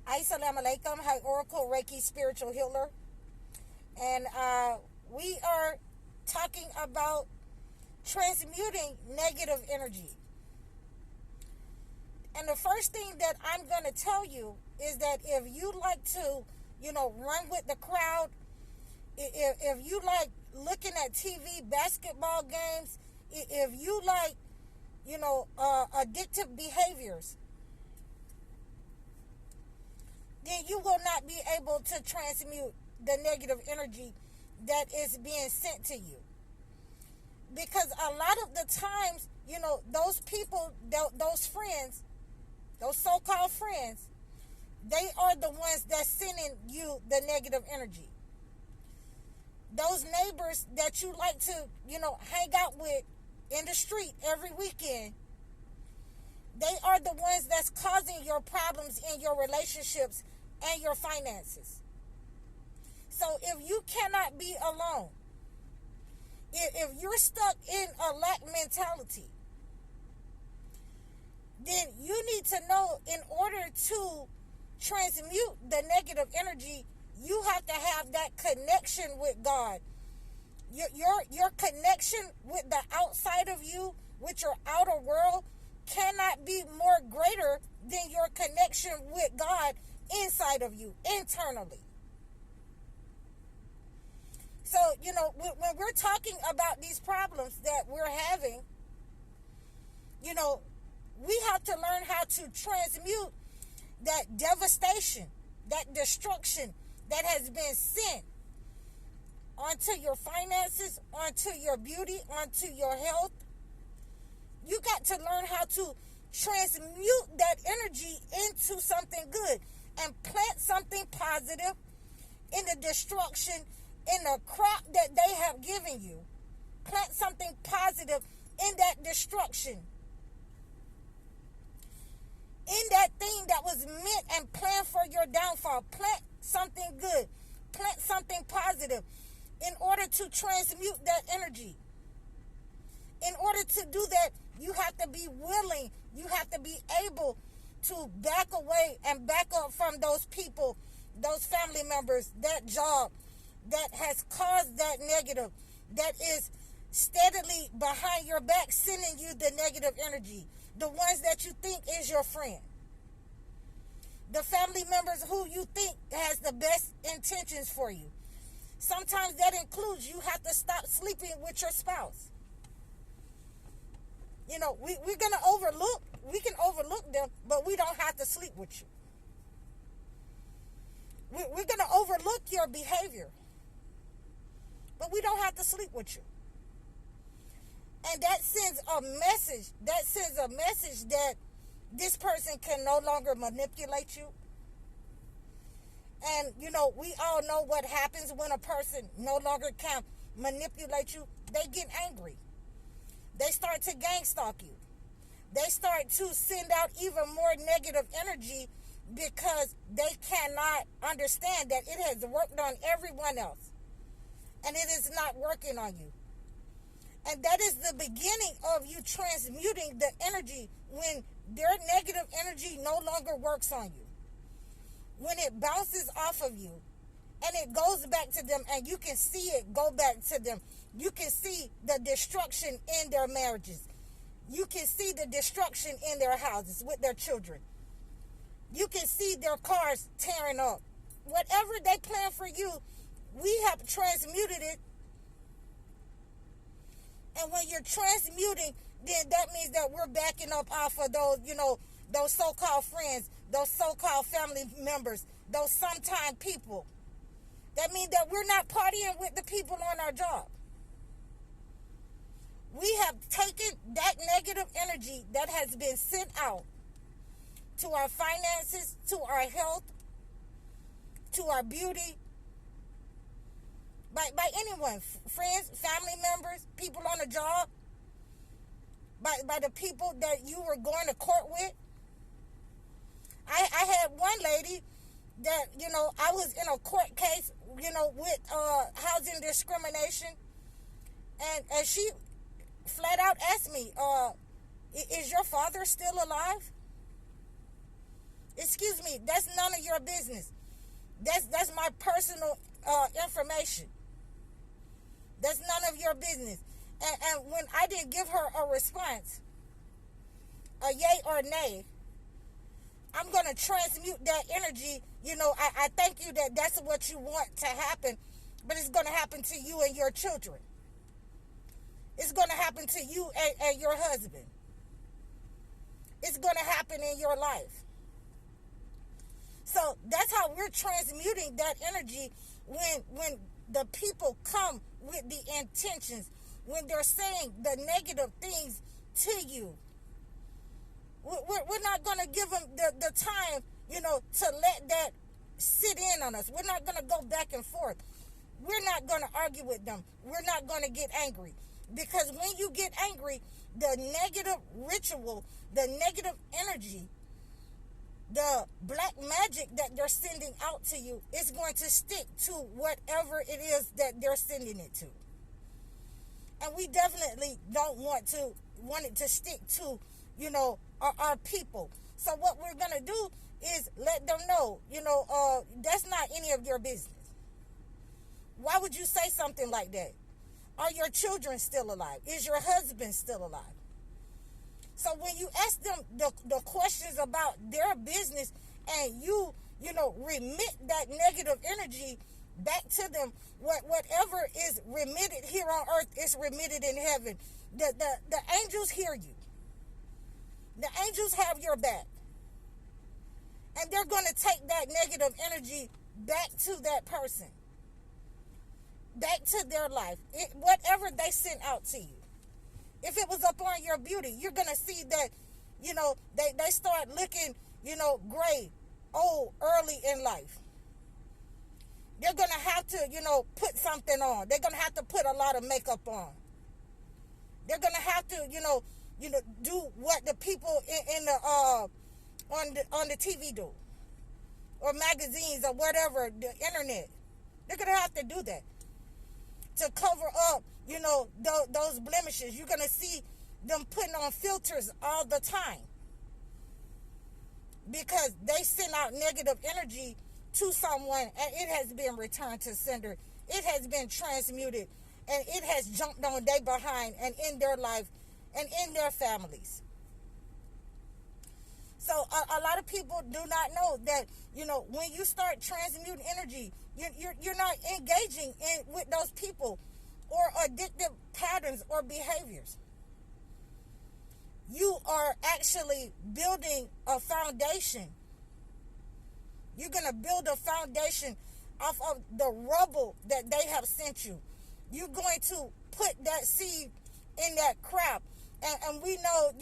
Assalamu alaikum. Hi, Oracle Reiki Spiritual Healer. And we are talking about transmuting negative energy. And the first thing that I'm going to tell you is that if you like to, run with the crowd, if you like looking at TV, basketball games, if you like, addictive behaviors, then you will not be able to transmute the negative energy that is being sent to you. Because a lot of the times, those people, those friends, those so-called friends, they are the ones that's sending you the negative energy. Those neighbors that you like to, hang out with in the street every weekend, they are the ones that's causing your problems in your relationships and your finances. So if you cannot be alone, if you're stuck in a lack mentality, then you need to know, in order to transmute the negative energy, you have to have that connection with God. Your connection with the outside of you, with your outer world, cannot be more greater than your connection with God inside of you, internally. So, when we're talking about these problems that we're having, we have to learn how to transmute that devastation, that destruction that has been sent onto your finances, onto your beauty, onto your health. You got to learn how to transmute that energy into something good and plant something positive in the destruction, in the crop that they have given you. Plant something positive in that destruction, in that thing that was meant and planned for your downfall. Plant something good. Plant something positive in order to transmute that energy. In order to do that, you have to be willing. You have to be able to back away and back up from those people, those family members, that job that has caused that negative, that is steadily behind your back sending you the negative energy. The ones that you think is your friend. The family members who you think has the best intentions for you. Sometimes that includes you have to stop sleeping with your spouse. We can overlook them, but we don't have to sleep with you. We're going to overlook your behavior, but we don't have to sleep with you. And that sends a message. That sends a message that this person can no longer manipulate you. And, we all know what happens when a person no longer can manipulate you. They get angry. They start to gang stalk you. They start to send out even more negative energy because they cannot understand that it has worked on everyone else. And it is not working on you. And that is the beginning of you transmuting the energy when their negative energy no longer works on you. When it bounces off of you and it goes back to them and you can see it go back to them. You can see the destruction in their marriages. You can see the destruction in their houses with their children. You can see their cars tearing up. Whatever they plan for you, we have transmuted it. And when you're transmuting, then that means that we're backing up off of those, those so-called friends, those so-called family members, those sometime people. That means that we're not partying with the people on our job. We have taken that negative energy that has been sent out to our finances, to our health, to our beauty, by anyone, friends, family members, people on the job, by the people that you were going to court with. I had one lady that, I was in a court case, with housing discrimination, and she flat out asked me, is your father still alive? Excuse me, that's none of your business. That's my personal information. That's none of your business. And when I didn't give her a response, a yay or nay, I'm going to transmute that energy. I thank you that that's what you want to happen, but it's going to happen to you and your children. It's going to happen to you and your husband. It's going to happen in your life. So that's how we're transmuting that energy when the people come with the intentions, when they're saying the negative things to you. We're not going to give them the time, to let that sit in on us. We're not going to go back and forth. We're not going to argue with them. We're not going to get angry. Because when you get angry, the negative ritual, the negative energy, the black magic that they're sending out to you is going to stick to whatever it is that they're sending it to. And we definitely don't want it to stick to, our people. So what we're going to do is let them know, that's not any of your business. Why would you say something like that? Are your children still alive? Is your husband still alive? So when you ask them the questions about their business and you remit that negative energy back to them, whatever is remitted here on earth is remitted in heaven. The angels hear you. The angels have your back. And they're going to take that negative energy back to that person. Back to their life. Whatever they sent out to you. If it was upon your beauty, you're going to see that, they start looking, gray, old, early in life. They're going to have to, put something on. They're going to have to put a lot of makeup on. They're going to have to, do what the people in the on the TV do, or magazines or whatever, the internet. They're going to have to do that to cover up, those blemishes. You're going to see them putting on filters all the time because they send out negative energy to someone and it has been returned to sender. It has been transmuted and it has jumped on their behind and in their life and in their families. So a lot of people do not know that, when you start transmuting energy, you're not engaging with those people or addictive patterns or behaviors. You are actually building a foundation. You're going to build a foundation off of the rubble that they have sent you. You're going to put that seed in that crop. And we know,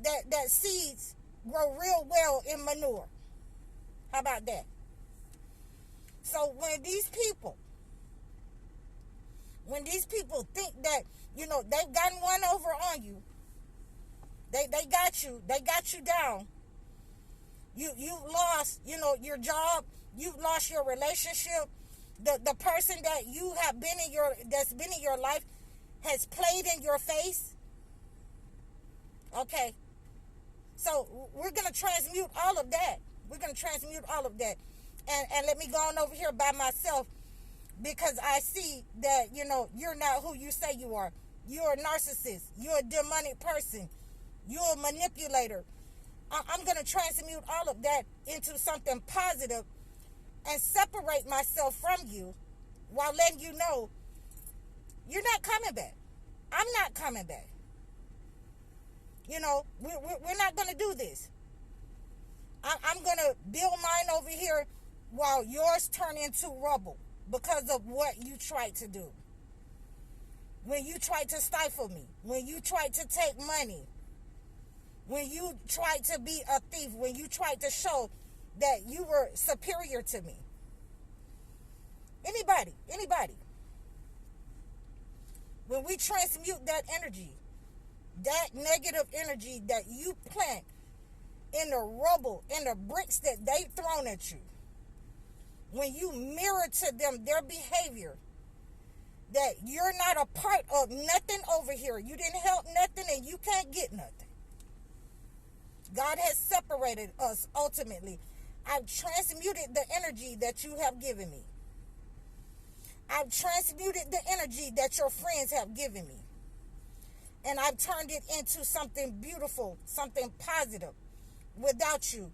that seeds grow real well in manure. How about that? So when these people think that, they've gotten one over on you, they got you down. You lost, your job, you've lost your relationship. The person that you have that's been in your life has played in your face. Okay. So we're going to transmute all of that. We're going to transmute all of that. And let me go on over here by myself because I see that, you're not who you say you are. You're a narcissist. You're a demonic person. You're a manipulator. I'm going to transmute all of that into something positive and separate myself from you while letting you know you're not coming back. I'm not coming back. We're not going to do this. I'm going to build mine over here while yours turn into rubble because of what you tried to do. When you tried to stifle me, when you tried to take money, when you tried to be a thief, when you tried to show that you were superior to me. Anybody. When we transmute that energy, that negative energy that you plant in the rubble, in the bricks that they've thrown at you, when you mirror to them their behavior, that you're not a part of nothing over here. You didn't help nothing and you can't get nothing. God has separated us ultimately. I've transmuted the energy that you have given me. I've transmuted the energy that your friends have given me. And I've turned it into something beautiful, something positive without you.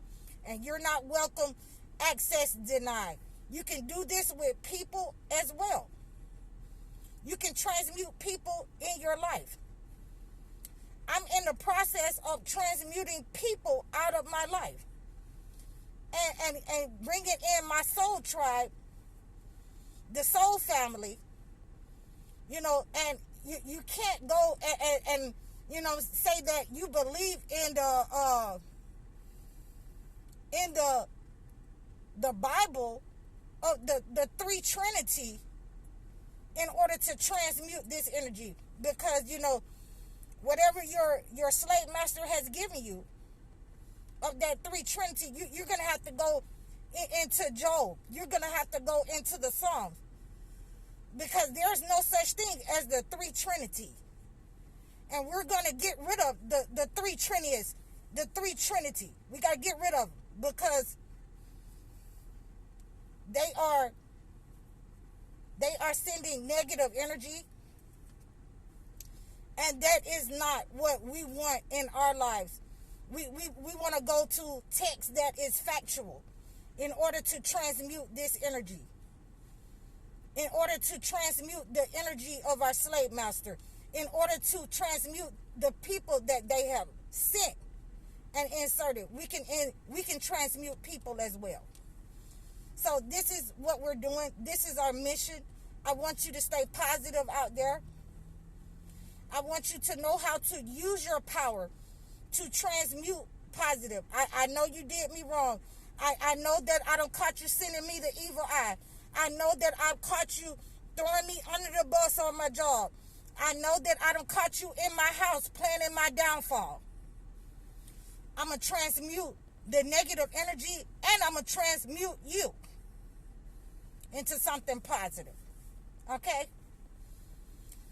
And you're not welcome, access denied. You can do this with people as well. You can transmute people in your life. I'm in the process of transmuting people out of my life. And bringing in my soul tribe, the soul family, you know, and you can't go and you know, say that you believe in the Bible of the three Trinity in order to transmute this energy, because, you know, whatever your slave master has given you of that three Trinity, you're going to have to go into Job. You're going to have to go into the Psalms, because there's no such thing as the three Trinity. And we're going to get rid of the three Trinities, the three Trinity. We got to get rid of them, because they are sending negative energy, and that is not what we want in our lives. We want to go to text that is factual in order to transmute this energy, in order to transmute the energy of our slave master, in order to transmute the people that they have sent and inserted. We can transmute people as well. So this is what we're doing. This is our mission. I want you to stay positive out there. I want you to know how to use your power to transmute positive. I know you did me wrong. I know that I done caught you sending me the evil eye. I know that I've caught you throwing me under the bus on my job. I know that I done caught you in my house planning my downfall. I'm going to transmute the negative energy, and I'm going to transmute you into something positive. Okay?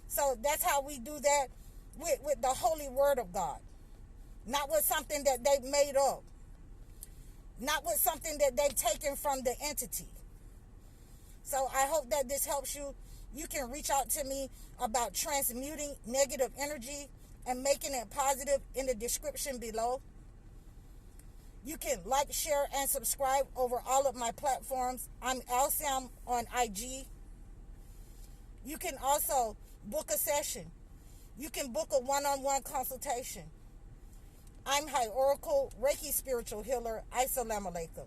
So that's how we do that with the holy word of God. Not with something that they've made up. Not with something that they've taken from the entity. So I hope that this helps you. You can reach out to me about transmuting negative energy and making it positive in the description below. You can like, share, and subscribe over all of my platforms. I'm Alsam on IG. You can also book a session. You can book a one-on-one consultation. I'm High Oracle, Reiki Spiritual Healer. Assalamu alaikum.